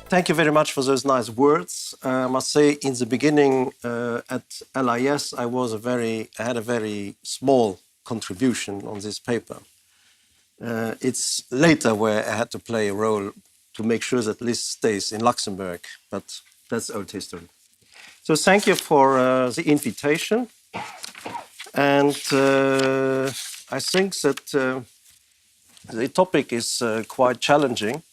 Thank you very much for those nice words. I must say, in the beginning at LIS, I had a very small contribution on this paper. It's later where I had to play a role to make sure that list stays in Luxembourg, but that's old history. So thank you for the invitation. And I think that the topic is quite challenging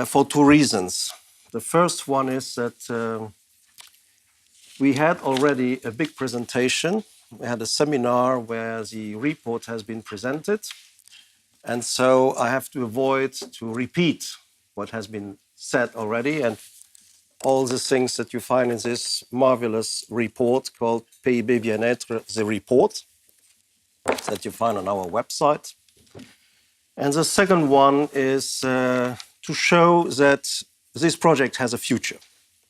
for two reasons. The first one is that we had already a big presentation. We had a seminar where the report has been presented. And so I have to avoid to repeat what has been said already and all the things that you find in this marvelous report called PIBien-être, the report, that you find on our website. And the second one is to show that this project has a future.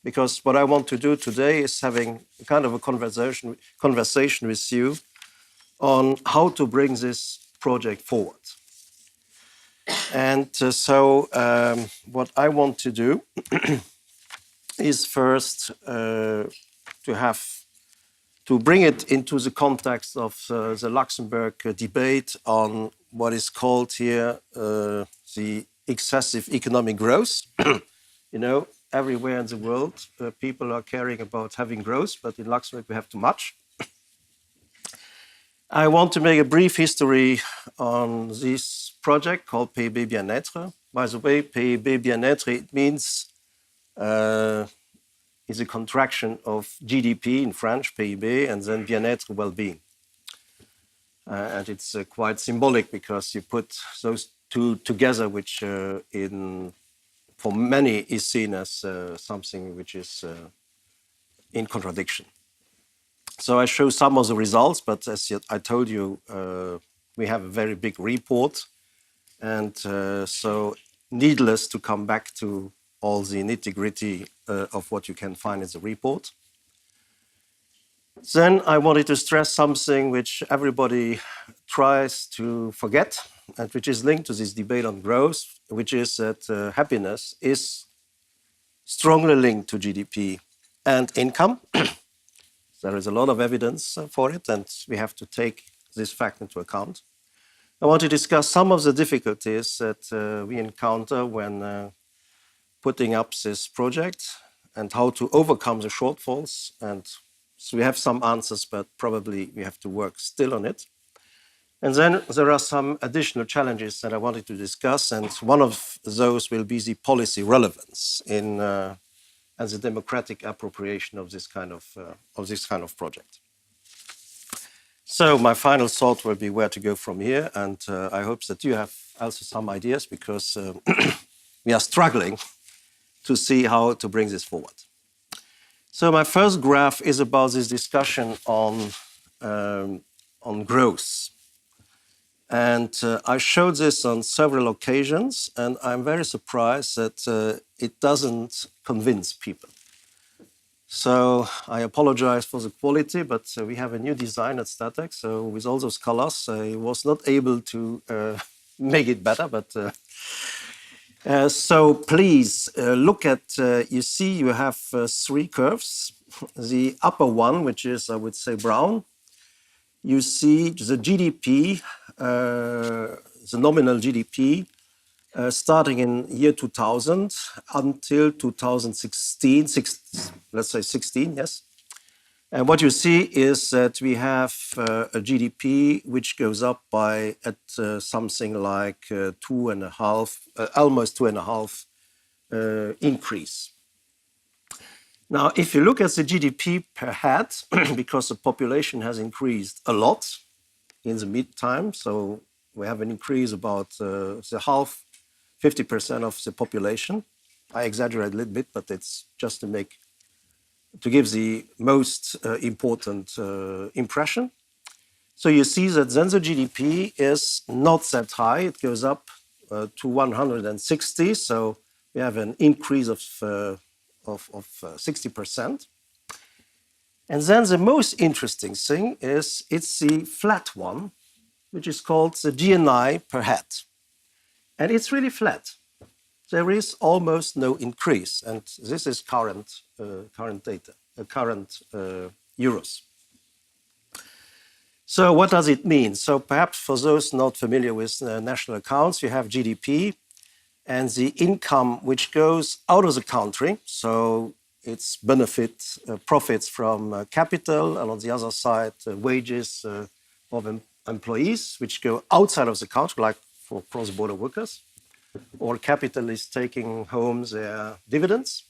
Because what I want to do today is having a kind of a conversation with you on how to bring this project forward. And so what I want to do is first to bring it into the context of the Luxembourg debate on what is called here the excessive economic growth. You know, everywhere in the world, people are caring about having growth, but in Luxembourg we have too much. I want to make a brief history on this project called PIBien-être. By the way, PIBien-être, it means is a contraction of GDP in French, PIB, and then bien-être, well-being. And it's quite symbolic because you put those two together, which for many is seen as something which is in contradiction. So I show some of the results, but as I told you, we have a very big report. And so needless to come back to all the nitty-gritty of what you can find in the report. Then I wanted to stress something which everybody tries to forget, and which is linked to this debate on growth, which is that happiness is strongly linked to GDP and income. There is a lot of evidence for it, and we have to take this fact into account. I want to discuss some of the difficulties that we encounter when putting up this project and how to overcome the shortfalls. And so we have some answers, but probably we have to work still on it. And then there are some additional challenges that I wanted to discuss, and one of those will be the policy relevance in and the democratic appropriation of this kind of project. So my final thought will be where to go from here, and I hope that you have also some ideas, because we are struggling to see how to bring this forward. So my first graph is about this discussion on growth. And I showed this on several occasions, and I'm very surprised that it doesn't convince people. So I apologize for the quality, but we have a new design at STATEC. So with all those colors, I was not able to make it better. But so please look at, you see you have three curves. The upper one, which is, I would say, brown, you see the GDP, the nominal GDP, starting in year 2000 until 2016, let's say 16, yes. And what you see is that we have a GDP which goes up by at something like almost 2.5 increase. Now, if you look at the GDP per head, because the population has increased a lot in the mid-time, so we have an increase about the half, 50% of the population. I exaggerate a little bit, but it's just to give the most important impression. So you see that then the GDP is not that high. It goes up to 160. So we have an increase of 60%. And then the most interesting thing is it's the flat one, which is called the GNI per head. And it's really flat. there is almost no increase. And this is current data, current euros. So what does it mean? So perhaps for those not familiar with national accounts, you have GDP and the income which goes out of the country. So it's profits from capital, and on the other side, wages of employees, which go outside of the country, like for cross-border workers, or capital is taking home their dividends.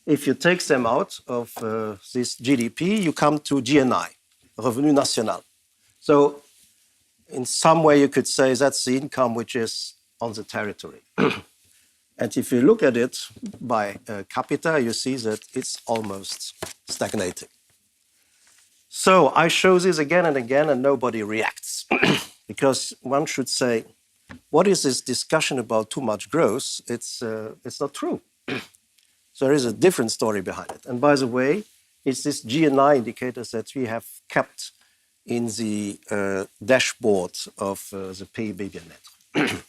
If you take them out of this GDP, you come to GNI, Revenu National. So in some way, you could say that's the income which is on the territory. And if you look at it by capita, you see that it's almost stagnating. So I show this again and again, and nobody reacts. Because one should say, what is this discussion about too much growth? It's not true. So there is a different story behind it. And by the way, it's this GNI indicators that we have kept in the dashboard of the PIBien-être.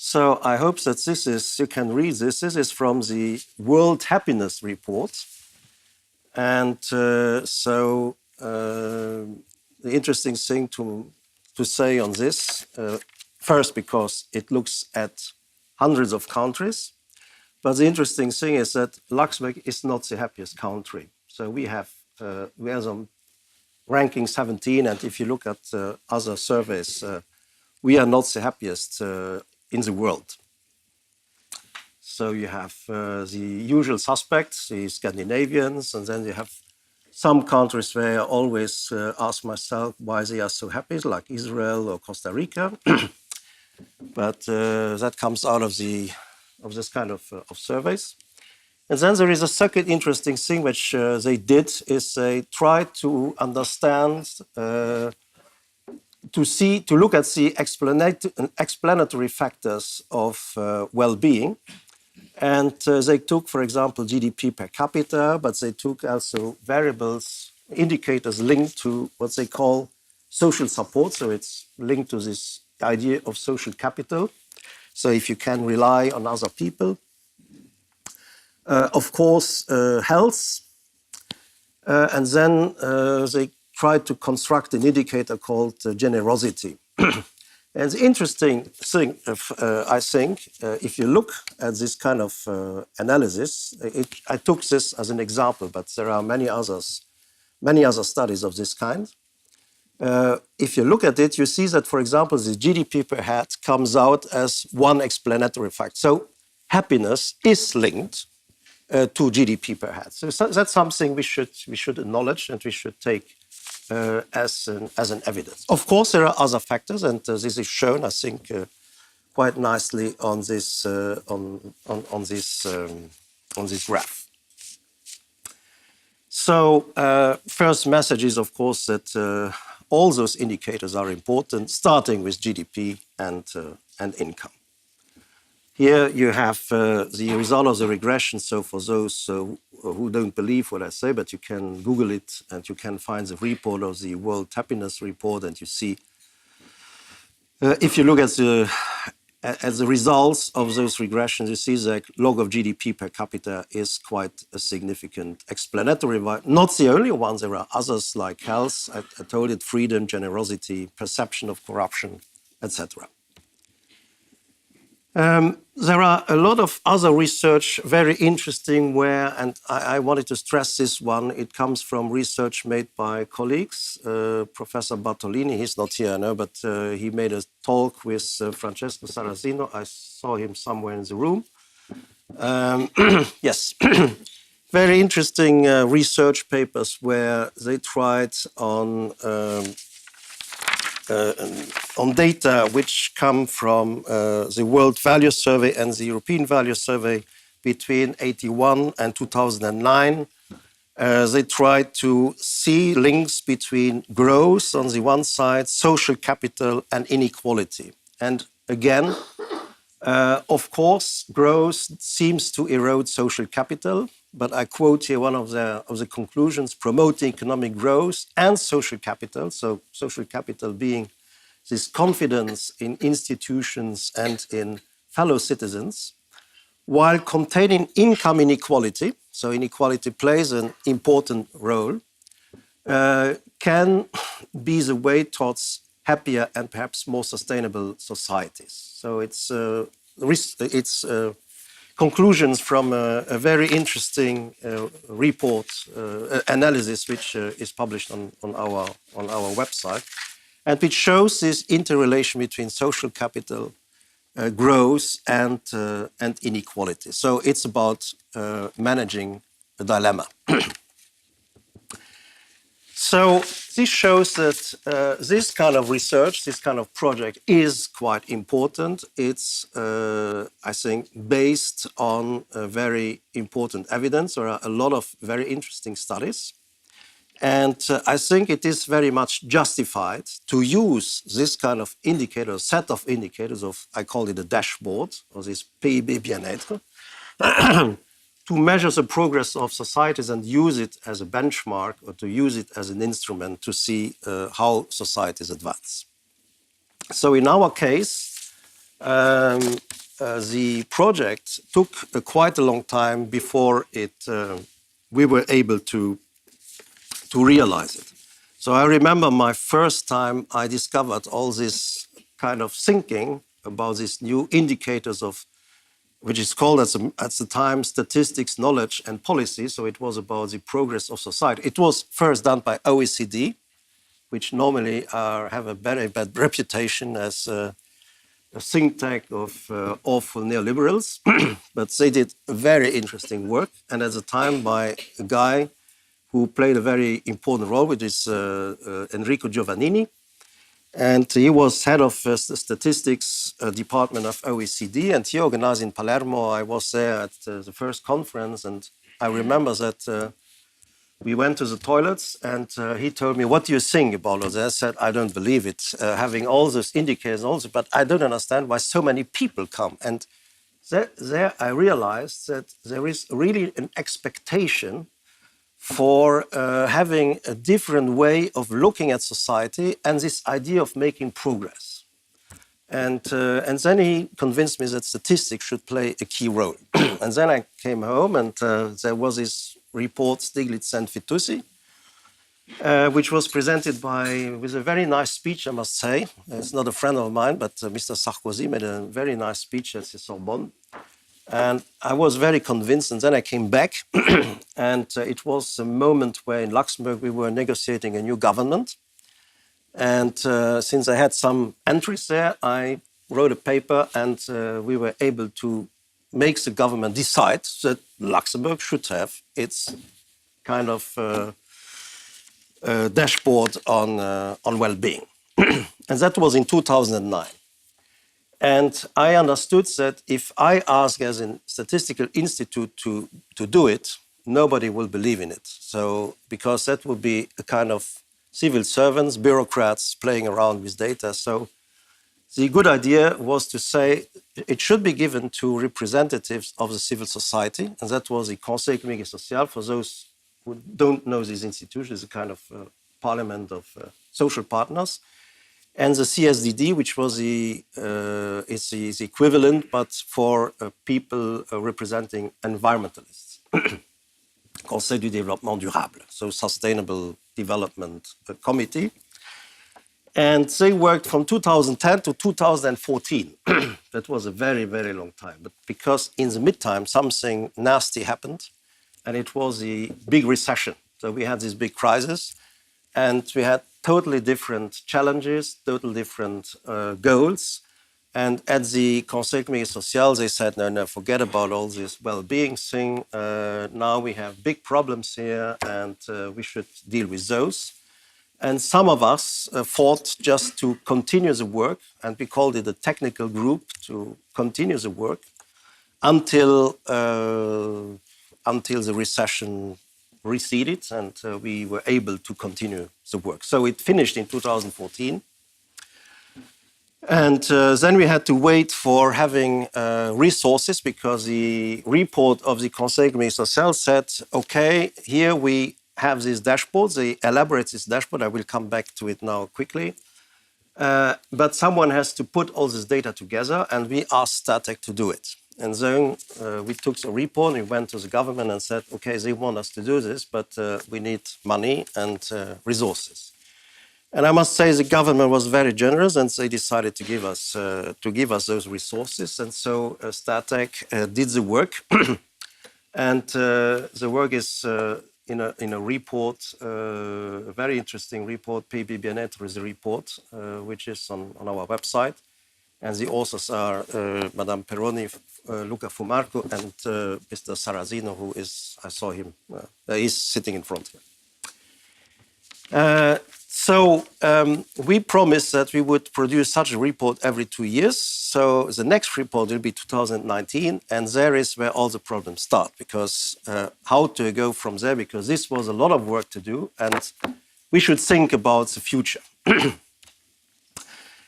So I hope that this is, you can read this. This is from the World Happiness Report. And the interesting thing to say on this, first because it looks at hundreds of countries, but the interesting thing is that Luxembourg is not the happiest country. So we are on ranking 17, and if you look at other surveys, we are not the happiest in the world. So you have the usual suspects, the Scandinavians, and then you have some countries where I always ask myself why they are so happy, like Israel or Costa Rica. But that comes out of this kind of surveys. And then there is a second interesting thing which they did, is they tried to understand, to look at the explanatory factors of well-being. And they took, for example, GDP per capita, but they took also variables, indicators linked to what they call social support. So it's linked to this idea of social capital. So if you can rely on other people. Of course, health. And then they tried to construct an indicator called generosity. And the interesting thing, I think, if you look at this kind of analysis, I took this as an example, but there are many other studies of this kind. If you look at it, you see that, for example, the GDP per head comes out as one explanatory fact. So happiness is linked to GDP per head. So that's something we should acknowledge and we should take as an evidence. Of course, there are other factors, and this is shown, I think, quite nicely on this on this graph. So, first message is, of course, that all those indicators are important, starting with GDP and income. Here you have the result of the regression. So for those who don't believe what I say, but you can Google it and you can find the report of the World Happiness Report, and you see, if you look at the results of those regressions, you see the log of GDP per capita is quite a significant explanatory. Not the only one, there are others like health, I told it, freedom, generosity, perception of corruption, etc. There are a lot of other research, very interesting, where, and I wanted to stress this one, it comes from research made by colleagues. Professor Bartolini, he's not here now, but he made a talk with Francesco Saracino. I saw him somewhere in the room. Yes, very interesting research papers where they tried on data which come from the World Value Survey and the European Value Survey between 1981 and 2009. They tried to see links between growth on the one side, social capital, and inequality. And again, of course, growth seems to erode social capital, but I quote here one of the conclusions: promoting economic growth and social capital. So social capital being this confidence in institutions and in fellow citizens while containing income inequality, so inequality plays an important role, can be the way towards happier and perhaps more sustainable societies. So it's conclusions from a very interesting report analysis, which is published on our website, and which shows this interrelation between social capital, growth, and inequality. So it's about managing a dilemma. So this shows that this kind of research, this kind of project is quite important. It's, I think, based on very important evidence. There are a lot of very interesting studies. And I think it is very much justified to use this kind of indicator, set of indicators of, I call it a dashboard, or this PIBien-être, to measure the progress of societies and use it as a benchmark or to use it as an instrument to see how societies advance. So in our case, the project took quite a long time before we were able to realize it. So I remember my first time I discovered all this kind of thinking about these new indicators of, which is called at the time statistics, knowledge, and policy. So it was about the progress of society. It was first done by OECD, which normally have a very bad reputation as a think tank of awful neoliberals, but they did very interesting work. And at the time by a guy who played a very important role, which is Enrico Giovannini. And he was head of the statistics department of OECD, and he organized in Palermo. I was there at the first conference, and I remember that we went to the toilets, and he told me, "What do you think about all that?" I said, "I don't believe it, having all those indicators also, but I don't understand why so many people come." And there I realized that there is really an expectation for having a different way of looking at society and this idea of making progress. And then he convinced me that statistics should play a key role. And then I came home, and there was this report, Stiglitz and Fitoussi, which was presented with a very nice speech, I must say. It's not a friend of mine, but Mr. Sarkozy made a very nice speech at the Sorbonne. And I was very convinced, and then I came back, and it was a moment where in Luxembourg we were negotiating a new government. And since I had some entries there, I wrote a paper, and we were able to make the government decide that Luxembourg should have its kind of dashboard on well-being. And that was in 2009. And I understood that if I ask as a statistical institute to do it, nobody will believe in it. So, because that would be a kind of civil servants, bureaucrats playing around with data. So the good idea was to say it should be given to representatives of the civil society. And that was the Conseil, économique et social. For those who don't know this institution, it's a kind of parliament of social partners. And the CSDD, which was the equivalent, but for people representing environmentalists. Conseil du développement durable, so Sustainable Development Committee. And they worked from 2010 to 2014. That was a very, very long time. But because in the midtime, something nasty happened, and it was the big recession. So we had this big crisis, and we had totally different challenges, totally different goals. And at the Conseil économique et social, they said, no, forget about all this well-being thing. Now we have big problems here, and we should deal with those. And some of us fought just to continue the work, and we called it a technical group to continue the work until the recession receded, and we were able to continue the work. So it finished in 2014. And then we had to wait for having resources, because the report of the Conseil économique et social said, okay, here we have this dashboard. They elaborate this dashboard. I will come back to it now quickly. But someone has to put all this data together, and we asked STATEC to do it. And then we took the report, we went to the government and said, okay, they want us to do this, but we need money and resources. And I must say the government was very generous, and they decided to give us those resources. And so STATEC did the work, and the work is in a report, a very interesting report. PIBien-être is a report which is on our website, and the authors are Madame Peroni, Luca Fumarco, and Mr. Sarrazino, who is, I saw him, he's sitting in front here. So we promised that we would produce such a report every 2 years. So the next report will be 2019, and there is where all the problems start, because how to go from there, because this was a lot of work to do, and we should think about the future.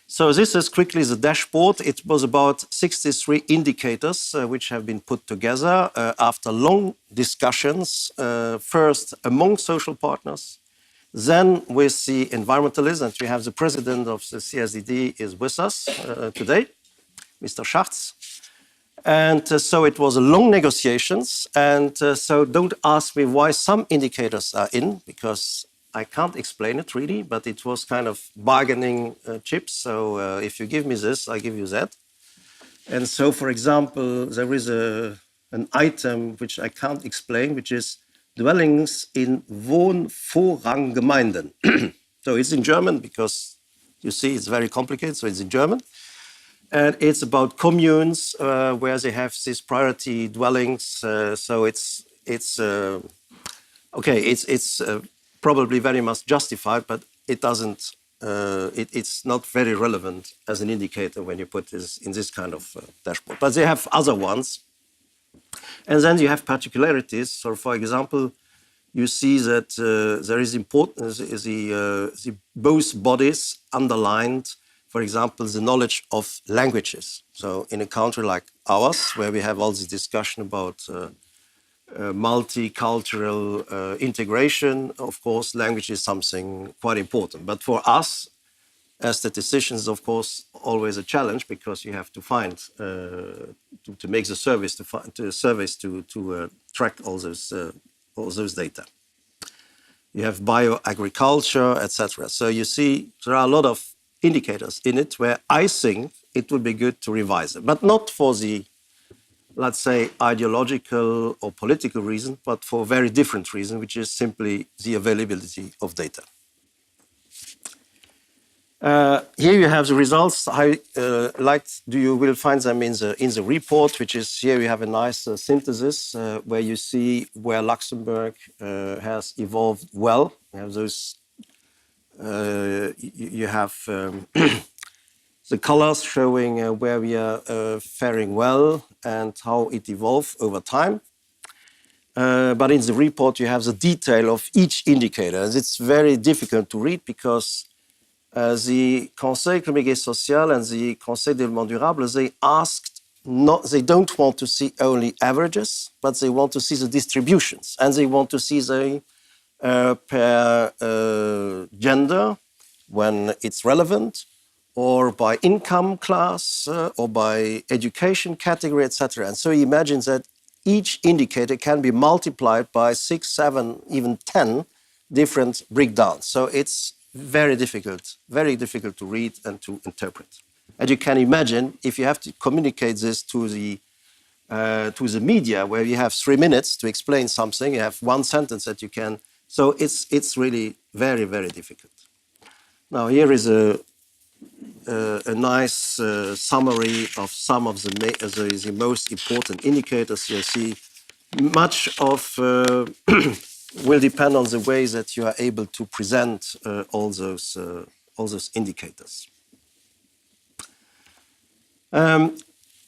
So this is quickly the dashboard. It was about 63 indicators which have been put together after long discussions, first among social partners, then with the environmentalists, and we have the president of the CSDD is with us today, Mr. Schatz. And so it was a long negotiations. And so don't ask me why some indicators are in, because I can't explain it really, but it was kind of bargaining chips. So if you give me this, I give you that. And so, for example, there is an item which I can't explain, which is dwellings in Wohnvorranggemeinden. So it's in German because you see it's very complicated, so it's in German. And it's about communes where they have these priority dwellings. So it's probably very much justified, but it doesn't. It's not very relevant as an indicator when you put this in this kind of dashboard. But they have other ones. And then you have particularities. So, for example, you see that there is important, both bodies underlined, for example, the knowledge of languages. So in a country like ours, where we have all this discussion about multicultural integration, of course, language is something quite important. But for us, as statisticians, of course, always a challenge, because you have to find to make the service to track all those data. You have bioagriculture, etc. So you see there are a lot of indicators in it where I think it would be good to revise it, but not for the, let's say, ideological or political reason, but for a very different reason, which is simply the availability of data. Here you have the results. You will find them in the report, which is here. We have a nice synthesis where you see where Luxembourg has evolved well. You have those. You have the colors showing where we are faring well and how it evolved over time. But in the report, you have the detail of each indicator. And it's very difficult to read because the Conseil économique et social and the Conseil développement durable, they don't want to see only averages, but they want to see the distributions, and they want to see the per gender when it's relevant, or by income class, or by education category, etc. And so you imagine that each indicator can be multiplied by 6, 7, even 10 different breakdowns. So it's very difficult to read and to interpret. And you can imagine if you have to communicate this to the media, where you have 3 minutes to explain something, you have one sentence that you can. So it's really very, very difficult. Now here is a nice summary of some of the most important indicators. You see much of will depend on the way that you are able to present all those indicators.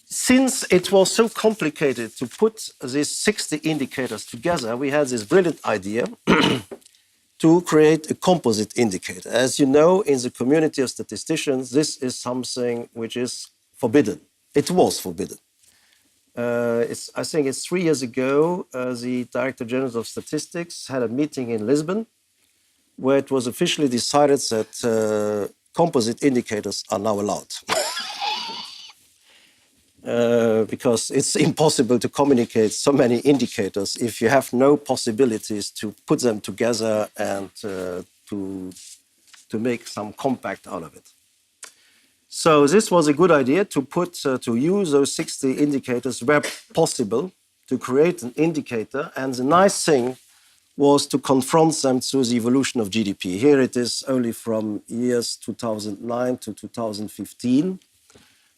Since it was so complicated to put these 60 indicators together, we had this brilliant idea to create a composite indicator. As you know, in the community of statisticians, this is something which is forbidden. It was forbidden. I think it's 3 years ago, the Director General of Statistics had a meeting in Lisbon where it was officially decided that composite indicators are now allowed. Because it's impossible to communicate so many indicators if you have no possibilities to put them together and to make some compact out of it. So this was a good idea to use those 60 indicators where possible to create an indicator. And the nice thing was to confront them through the evolution of GDP. Here it is only from years 2009 to 2015.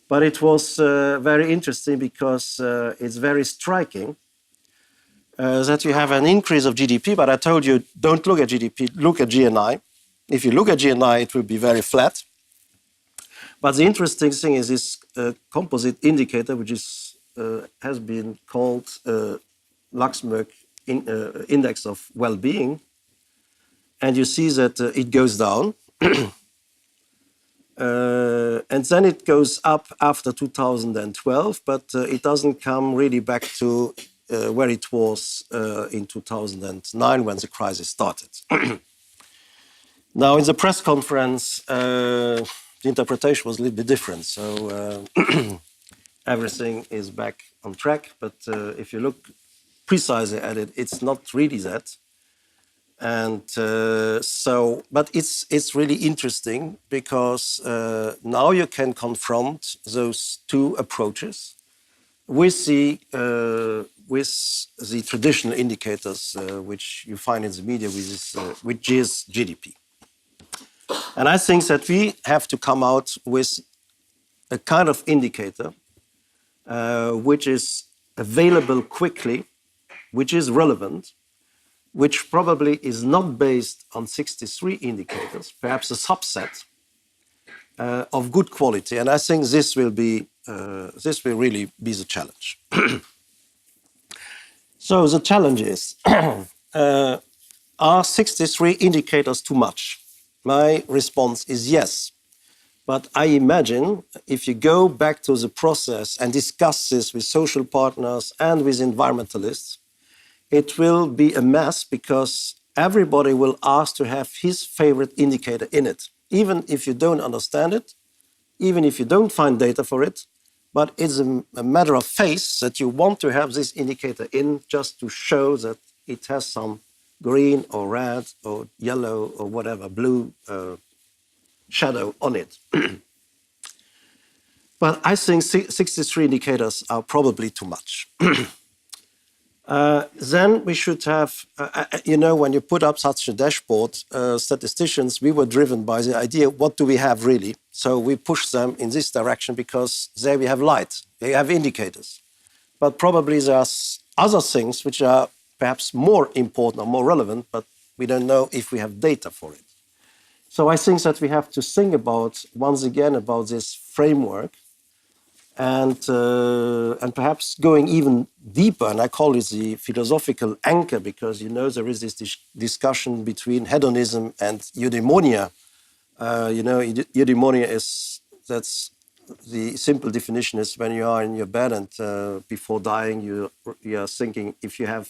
But it was very interesting because it's very striking that you have an increase of GDP. But I told you, don't look at GDP, look at GNI. If you look at GNI, it will be very flat. But the interesting thing is this composite indicator, which has been called Luxembourg Index of Well-being. And you see that it goes down. And then it goes up after 2012, but it doesn't come really back to where it was in 2009 when the crisis started. Now, in the press conference, the interpretation was a little bit different. So everything is back on track. But if you look precisely at it, it's not really that. And but it's really interesting because now you can confront those two approaches with the traditional indicators which you find in the media, which is GDP. And I think that we have to come out with a kind of indicator which is available quickly, which is relevant, which probably is not based on 63 indicators, perhaps a subset of good quality. And I think this will really be the challenge. So the challenge is, are 63 indicators too much? My response is yes. But I imagine if you go back to the process and discuss this with social partners and with environmentalists, it will be a mess because everybody will ask to have his favorite indicator in it, even if you don't understand it, even if you don't find data for it. But it's a matter of faith that you want to have this indicator in just to show that it has some green or red or yellow or whatever, blue shadow on it. But I think 63 indicators are probably too much. Then we should have, when you put up such a dashboard, statisticians, we were driven by the idea, what do we have really? So we push them in this direction because there we have light, they have indicators. But probably there are other things which are perhaps more important or more relevant, but we don't know if we have data for it. So I think that we have to think about, once again, about this framework and perhaps going even deeper, and I call it the philosophical anchor, because there is this discussion between hedonism and eudaimonia. Eudaimonia that's the simple definition is when you are in your bed and before dying you are thinking if you have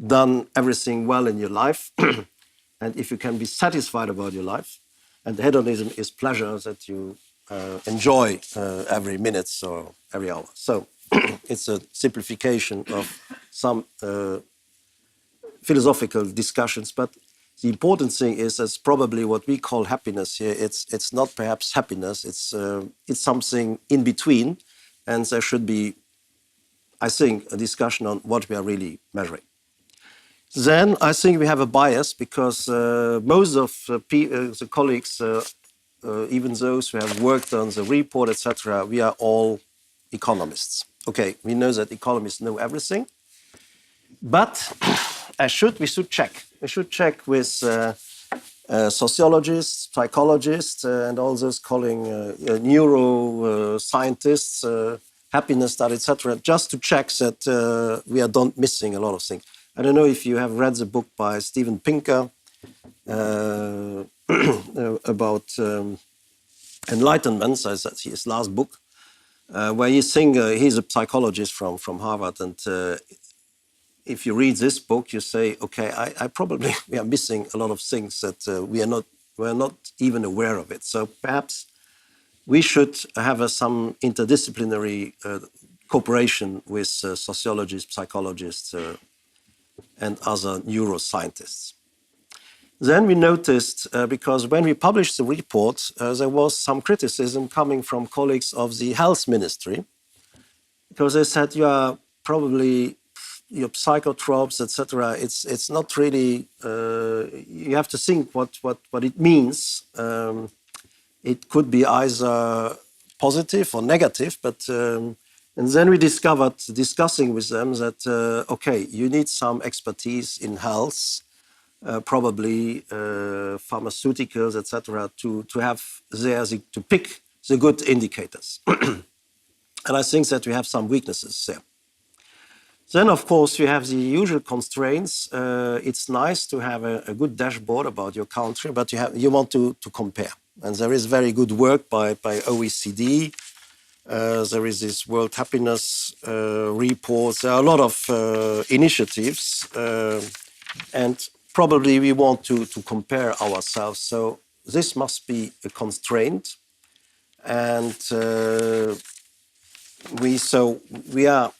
done everything well in your life and if you can be satisfied about your life. And hedonism is pleasure that you enjoy every minute or every hour. So it's a simplification of some philosophical discussions. But the important thing is that's probably what we call happiness here. It's not perhaps happiness. It's something in between. And there should be, I think, a discussion on what we are really measuring. Then I think we have a bias because most of the colleagues, even those who have worked on the report, etc., we are all economists. Okay, we know that economists know everything, but we should check. We should check with sociologists, psychologists, and all those calling neuroscientists, happiness study, etc., just to check that we are not missing a lot of things. I don't know if you have read the book by Steven Pinker about enlightenment, that's his last book, where he's a psychologist from Harvard, and if you read this book, you say, okay, I probably we are missing a lot of things that we are not were not even aware of it. So perhaps we should have some interdisciplinary cooperation with sociologists, psychologists, and other neuroscientists. Then we noticed, because when we published the report, there was some criticism coming from colleagues of the health ministry, because they said you are probably your psychotropes, etc. It's not really. You have to think what it means. It could be either positive or negative, but and then we discovered, discussing with them, that okay, you need some expertise in health, probably pharmaceuticals, etc., to have there to pick the good indicators. And I think that we have some weaknesses there. Then, of course, you have the usual constraints. It's nice to have a good dashboard about your country, but you want to compare. And there is very good work by OECD. There is this World Happiness report. There are a lot of initiatives, and probably we want to compare ourselves. So this must be a constraint, and we are,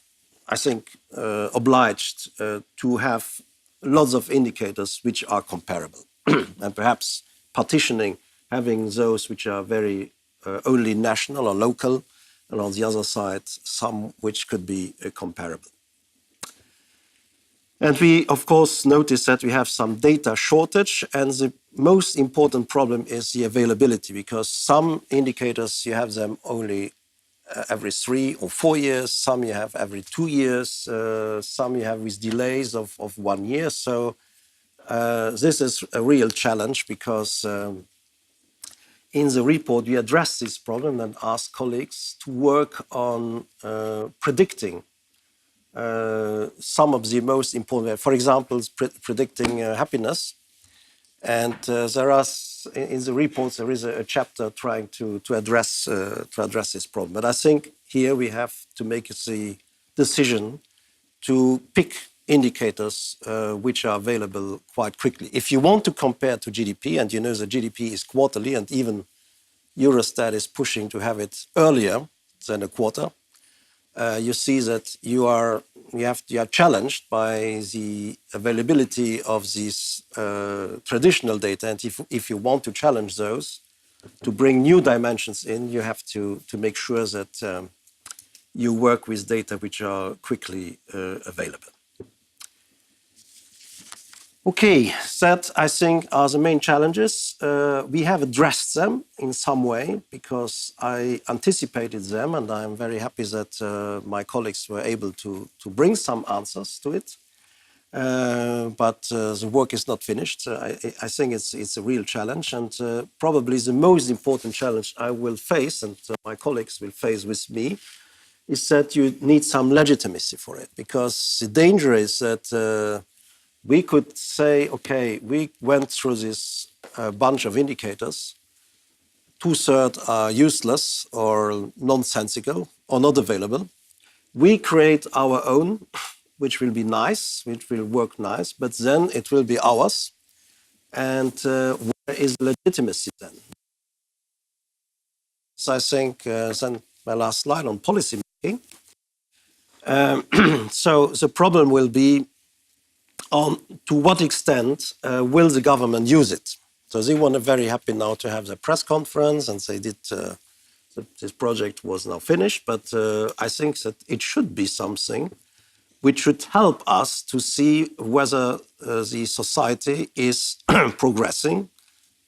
I think, obliged to have lots of indicators which are comparable, and perhaps partitioning, having those which are very only national or local, and on the other side, some which could be comparable. And we, of course, notice that we have some data shortage, and the most important problem is the availability, because some indicators, you have them only every 3 or 4 years, some you have every 2 years, some you have with delays of 1 year. So this is a real challenge, because in the report we address this problem and ask colleagues to work on predicting some of the most important, for example, predicting happiness. And there are, in the reports, there is a chapter trying to address this problem. But I think here we have to make the decision to pick indicators which are available quite quickly. If you want to compare to GDP, and you know the GDP is quarterly, and even Eurostat is pushing to have it earlier than a quarter, you see that you are challenged by the availability of these traditional data. And if you want to challenge those, to bring new dimensions in, you have to make sure that you work with data which are quickly available. Okay, that I think are the main challenges. We have addressed them in some way, because I anticipated them, and I'm very happy that my colleagues were able to bring some answers to it. But the work is not finished. I think it's a real challenge, and probably the most important challenge I will face, and my colleagues will face with me, is that you need some legitimacy for it, because the danger is that we could say, okay, we went through this bunch of indicators, 2/3 are useless or nonsensical or not available. We create our own, which will be nice, which will work nice, but then it will be ours. And where is legitimacy then? So I think, then my last slide on policy making. So the problem will be, to what extent will the government use it? So they were very happy now to have the press conference, and they did. This project was now finished, but I think that it should be something which should help us to see whether the society is progressing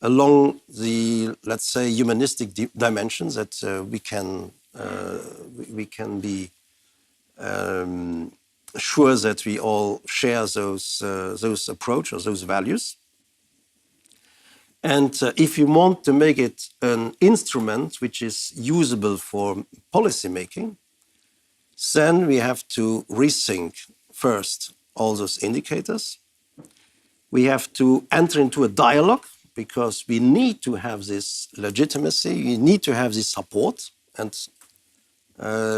along the, let's say, humanistic dimensions that we can be sure that we all share those approach or those values. And if you want to make it an instrument which is usable for policy making, then we have to rethink first all those indicators. We have to enter into a dialogue, because we need to have this legitimacy, we need to have this support. And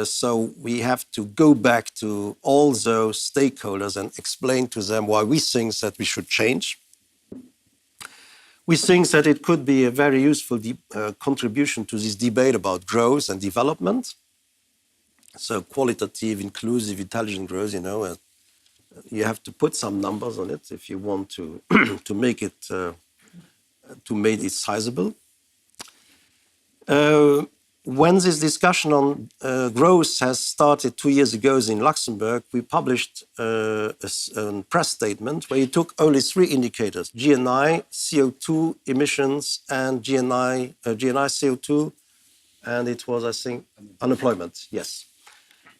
so we have to go back to all those stakeholders and explain to them why we think that we should change. We think that it could be a very useful contribution to this debate about growth and development. So qualitative, inclusive, intelligent growth, you know, you have to put some numbers on it if you want to to make it sizable. When this discussion on growth has started 2 years ago in Luxembourg, we published a press statement where you took only 3 indicators: GNI, CO2 emissions, and GNI CO2, and it was, I think, unemployment. Yes,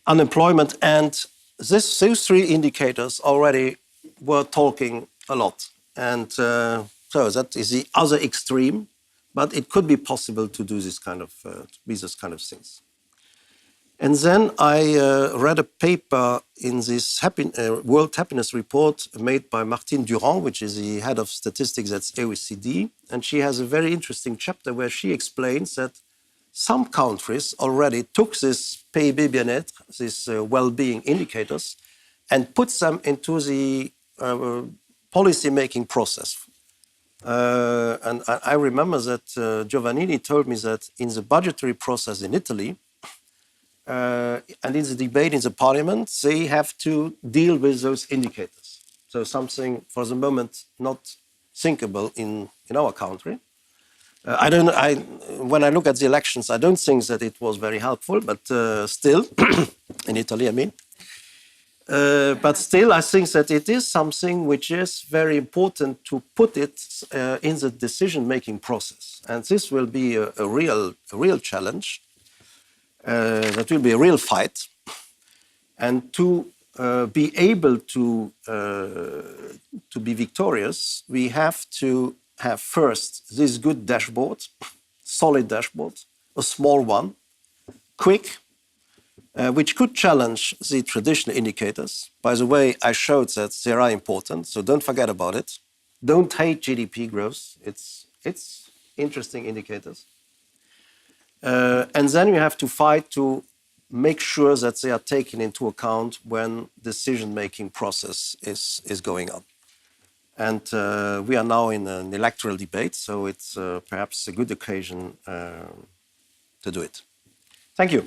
unemployment, and those 3 indicators already were talking a lot, and so that is the other extreme. But it could be possible to do this kind of things. And then I read a paper in this World Happiness Report made by Martine Durand, which is the head of statistics at OECD. And she has a very interesting chapter where she explains that some countries already took this PIBien-être, these well-being indicators, and put them into the policy-making process. And I remember that Giovannini told me that in the budgetary process in Italy, and in the debate in the parliament, they have to deal with those indicators. So something, for the moment, not thinkable in our country. When I look at the elections, I don't think that it was very helpful, but still, in Italy, I mean. But still, I think that it is something which is very important to put it in the decision-making process. And this will be a real challenge. That will be a real fight. And to be able to be victorious, we have to have first this good dashboard, solid dashboard, a small one, quick, which could challenge the traditional indicators. By the way, I showed that they are important, so don't forget about it. Don't hate GDP growth. It's interesting indicators. And then you have to fight to make sure that they are taken into account when decision-making process is going on. And we are now in an electoral debate, so it's perhaps a good occasion to do it. Thank you.